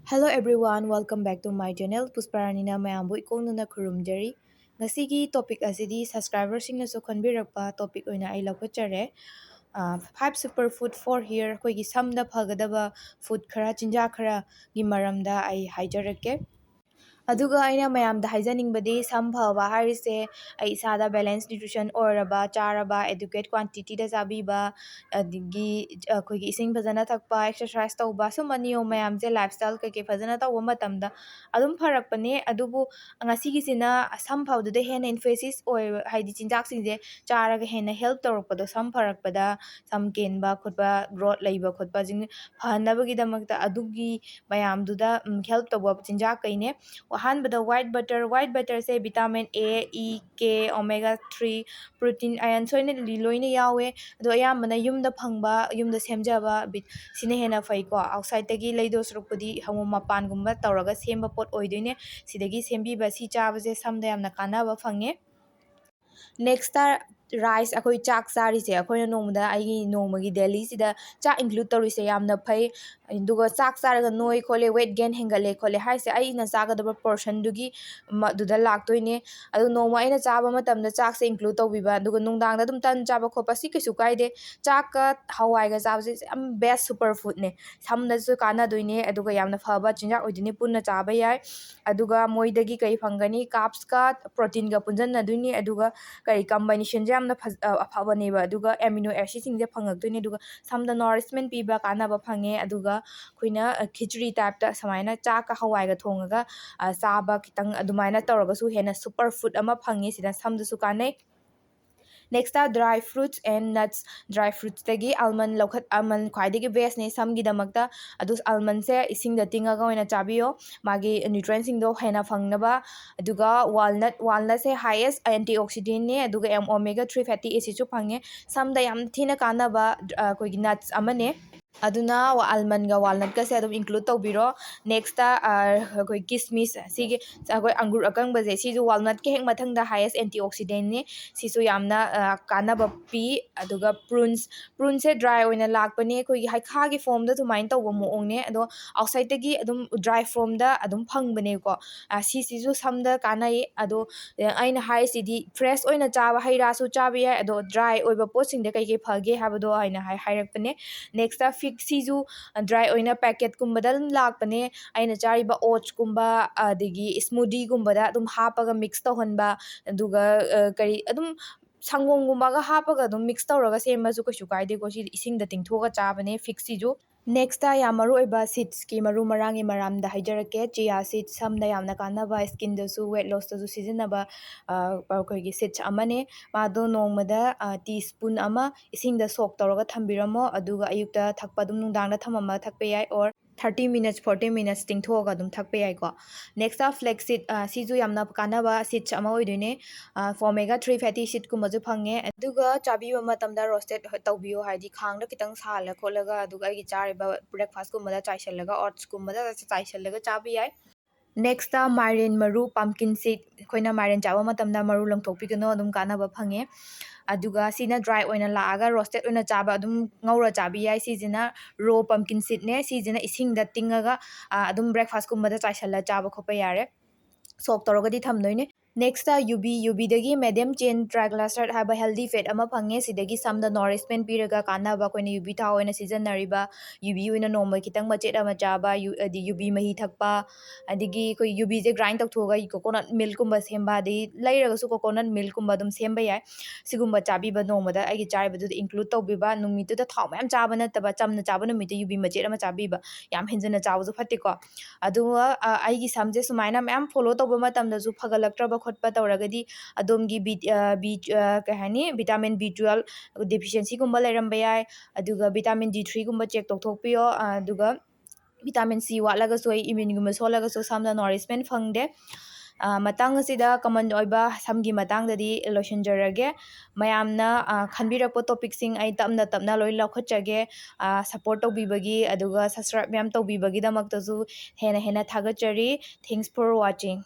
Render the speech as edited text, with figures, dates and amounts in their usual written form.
Hello everyone, welcome back to my channel. Pusparanina mayambu ikongna khurumjari. Ngasigi topic asidi subscriber singnasu khonbirakpa topic oina ai laukachare. Five superfood for here koigi samda phagadaba food khara chinjak khara gi maramda ai haijarake. ꯑꯗꯨꯒ ꯑꯩꯅ ꯃꯌꯥꯝꯗ ꯍꯥꯏꯖꯅꯤꯡꯕꯗꯤ ꯁꯝ ꯐꯕ ꯍꯥꯏꯔꯤꯁꯦ ꯑꯩ ꯏꯁꯥꯗ balance nutrition ꯑꯣꯏꯔꯕ ꯆꯥꯔꯕ ꯑꯦꯗꯨꯀꯦꯠ ꯀ꯭ꯋꯥꯟꯇꯤꯇꯤꯗ ꯆꯥꯕꯤꯕ ꯑꯗꯒꯤ ꯑꯩꯈꯣꯏꯒꯤ ꯏꯁꯤꯡ ꯐꯖꯅ ꯊꯛꯄ ꯑꯦꯛꯁꯔꯁꯥꯏꯁ ꯇꯧꯕ ꯁꯨꯝꯕ ꯅꯤꯌꯣꯝ ꯃꯌꯥꯝꯁꯦ ꯂꯥꯏꯐ ꯁ꯭ꯇꯥꯏꯜ ꯀꯩꯀꯩ ꯐꯖꯅ ꯇꯧꯕ ꯃꯇꯝꯗ ꯑꯗꯨꯝ ꯐꯔꯛꯄꯅꯦ ꯑꯗꯨꯕꯨ ꯉꯁꯤꯒꯤꯁꯤꯅ ꯁꯝ ꯐꯕꯗꯨꯗ ꯍꯦꯟꯅ ꯏꯟꯐꯦꯁꯤꯁ ꯑꯣꯏ ꯍꯥꯏꯗꯤ ꯆꯤꯟꯖꯥꯛꯁꯤꯡꯁꯦ ꯆꯥꯔꯒ ꯍꯦꯟꯅ ꯍꯦꯜꯞ ꯇꯧꯔꯛꯄꯗꯣ ꯁꯝ ꯐꯔꯛꯄꯗ ꯁꯝ ꯀꯦꯟꯕ ꯈꯣꯠꯄ ꯒ꯭ꯔꯣꯠ ꯂꯩꯕ ꯈꯣꯠꯄꯁꯤꯡ ꯐꯍꯟꯅꯕꯒꯤꯗꯃꯛꯇ ꯑꯗꯨꯒꯤ ꯃꯌꯥꯝꯗꯨꯗ ꯍꯦꯜꯞ ꯇꯧꯕ ꯆꯤꯟꯖꯥꯛ ꯀꯩꯅꯦ ꯑꯍꯥꯟꯕꯗ white butter से vitamin A, E, K, omega 3 protein iron सोइनली लोइना यावे अदो अयामबना युमदा फंगबा युमदा सेमजाबा सिने हेना फैको आउटसाइडतगी लैदो सरुकपुदी हमु मपानगुम्बा तौरगा सेमबा पोट ओइदोइने सिदगी सेमबीबा सि चाबसे समदा यामना कानाबा फंगे नेक्स्ट राइस अखोई चाक चारिसे अखोइना नोमदा आइगी नोमगी डेली सिदा चाक इंक्लूड तौरिसे यामना फै दुगा चाक चारगा नोई खोले वेट गेन हेंगले खोले हाइसे आइना चागदबा पोर्शन दुगी मदुदा लाक्तोइने अदु नोमा आइना चाबा मतमदा चाकसे इंक्लूड तौबिबा दुगा नुंगदांगदा दुम तन चाबा खोपा सि कैसु काइदे चाकका हवाइगा चाबसे याम बेस्ट सुपर फूड ने समदसु कानादोइने अदुगा यामना फबा चिंजा ओइदिने पुन्ना चाबा याय अदुगा मोइदगी कै फंगनी कार्ब्स का प्रोटीन का पुंजन्नदुइने अदुगा कै कॉम्बिनेशन जे यामना अफबनेबा अदुगा एमिनो एसिड सिंजे फंगक्तोइने अदुगा समदा नरिशमेंट पीबा कानाबा फंगे अदुगा खुइना खिचड़ी टाइप ता समाइना चाका हवाइगा थोंगगा चाबा खितंग अदुमाइना तौरगसु हेना सुपर फूड अमा फंगे सिदा समदसु कानै next dry fruits and nuts dry fruits तगी आलमंड लौखत आलमंड ख्वाइदगी बेस्ट ने समगी दमकता अदुस आलमंड से इसिंग द तिंगागा ओइना चाबियो मागी न्यूट्रिएंट सिंगदो हेना फंगनबा अदुगा वालनट से हाईएस्ट एंटीऑक्सीडेंट ने अदुगा ओमेगा 3 फैटी एसिड सु फंगे समदा याम थिना कानाबा कोई नट्स अमने अदुना आलमंड गा वालनट का से अदुम इंक्लूड तौबिरो नेक्स्ट कोई किसमिस सिगे कोई अंगूर अकंग बजे सिजु वालनट के हेक मथंग दा हाईएस्ट एंटीऑक्सीडेंट ने सिसु यामना कानाबा पी अदुगा प्रून से ड्राई ओइना लाकपने कोई हाइखा गी फॉर्म दा तुमाइन तौबो मोंगने अदो आउटसाइड तगी अदुम ड्राई फॉर्म दा अदुम फंगबने को सिसु समदा कानाई अदो आइना हाइसिदी फ्रेश ओइना चाबा हैरासु चाबी है अदो ड्राई ओइबा पोसिंग दे कई फगे हाबदो आइना हाइरकपने नेक्स्ट फिग सिजु ड्राई ओइना पैकेट कुंबदा लाकपने आइना चारिबा ओट्स कुंबा अदगी स्मूदी कुंबदा अदुम हापगा मिक्स तौहनबा अदुगा करी अदुम संगोंगुंबागा हापगा अदुम मिक्स तौरगा सेमसु कैसु काइदेको सि इसिंगदा तिंगथोगा चाबने फिग सिजु नेक्स्ट यामरु ओइबा सीड्स की मरु मरांगी मरामदा हाइजरके चिया सीड्स समदा यामना कानाबा स्किन दसु वेट लॉस दसु सिजनबा कोइगी सीड्स अमने मादो नोंगमदा टीस्पून अमा इसिंगदा सोक तौरगा थंबिरमो अदुगा अयुक्ता थकपा दुम नुंगदांगदा थममा थकपे याय और 30 minutes 40 minutes तिंगथोगा दुम थकपे याय को नेक्स्ट फ्लैक्स सीड सिजु यामना कानाबा सीड्स अमा ओइदुने omega 3 fatty acid कुमजु fungi अदुगा चाबीबा मतमदा roasted तौबियो हाइदि खांगदा कितंग साला खोलगा अदुगा आइगी चारिबा ब्रेकफास्ट कुमदा चाइसलगा ओट्स कुमदा चाइसलगा चाबी याय नेक्स्ट माइरेन मरु पम्पकिन सीड खोइना माइरेन चाबा मतमदा मरु लंगथोकपिगनो अदुम कानाबा फंगे अदुगा सिना ड्राई ओइना लागा रोस्टेड ओइना चाबा अदुम ngौरा चाबी याय सिजना रो पम्पकिन सीड ने सिजना इसिंगदा तिंगागा अदुम ब्रेकफास्ट कुमदा चाइसला चाबा खोपा यारे सोक तौरगदी थमदोइने नेक्स्ट यूबीदगी मीडियम चेन ट्राइग्लिसराइड हाबा हेल्दी फैट अमा फंगे सिदगी समदा नरिशमेंट पीरगा कानाबा कोइना यूबी था ओइना सिजनरिबा यूबी ओइना नोमा खितंग मचेट अमा चाबा यूबी मही थकपा अदगी कोई यूबी जे ग्राइंड तौथोगा कोकोनट मिल्क कुंबा सेमबा दे लैरगसु कोकोनट मिल्क कुंबा दुम सेमबा याय सिगुंबा चाबीबा नोमदा आइगी चारिबदु इंक्लूड तौबिबा नुमितुदा थाव मयम चाबा नतबा चमना चाबा नुमित यूबी मचेट अमा चाबीबा याम हेंजना चाबजु फटेको अदुवा आइगी समजे सुमाइना मयम फॉलो तौबा मतमदसु फगलक्त्रबा खोटपा तौरगदी अदोमगी कहनी विटामिन B12 डेफिशिएंसी कुंबा लेरंबा याय अदुगा विटामिन D3 कुंबा चेक तौथोकपियो अदुगा विटामिन C वाटलगसु इम्यून गुंबा सोलगसु समदा नरिशमेंट फंगदे मतंग सिदा कमन ओइबा समगी मतंगददी लोशनजरगे मयामना खनबिरपो टॉपिक सिंग आई तपना तपना लोइ लखचगे सपोर्ट तौबिबगी अदुगा सब्सक्राइब मैम तौबिबगी दमक्तसु हेना हेना थागचरी थैंक्स फॉर वाचिंग